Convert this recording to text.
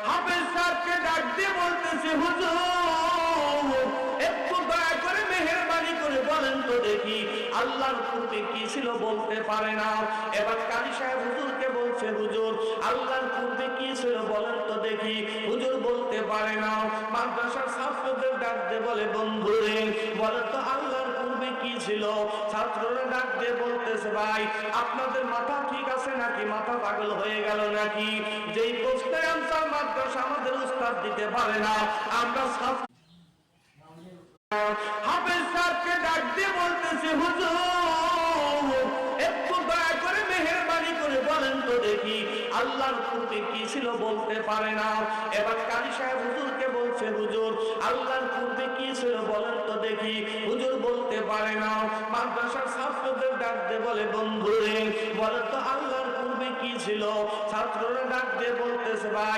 হাফেজ সাহেবকে ডাক দিয়ে বলতেছে, হুজুর একটু দয়া করে মেহেরবানি করে বলেন তো দেখি আল্লাহর পূর্বে কি ছিল, বলতে পারে না। এবার কারি সাহেব হুজুরকে বলছে, হুজুর আল্লাহর পূর্বে কি ছিল বলেন তো দেখি। হুজুর বলতে পারে না। মাদ্রাসার ছাত্রদের ডাক দিয়ে বলে, বন্ধুরে বলেন তো আল্লাহর পূর্বে কি ছিল। ছাত্ররা ডাক দিয়ে বলতেছে, ভাই আপনাদের মাথা ঠিক আছে নাকি, মাথা পাগল হয়ে গেল নাকি? যেই প্রশ্নের আনসার মাদ্রাসা আমাদের উস্তাদ দিতে পারে না, আমরা হাফেজ সাহেবকে ডাক দিয়ে বলতেছে, হুজুর একটু দয়া করে মেহেরবানি করে বলেন তো দেখি আল্লাহর পূর্বে কি ছিল, বলতে পারে না। এবার কারি সাহেব হুজুরকে বলছে, হুজুর আল্লাহর পূর্বে কি ছিল বলেন তো দেখি। হুজুর বলতে পারে না। মাদ্রাসার ছাত্রদের ডাক দিয়ে বলে, বন্ধুরে বলেন তো আল্লাহর পূর্বে কি ছিল। ছাত্ররা ডাক দিয়ে বলতেছে, ভাই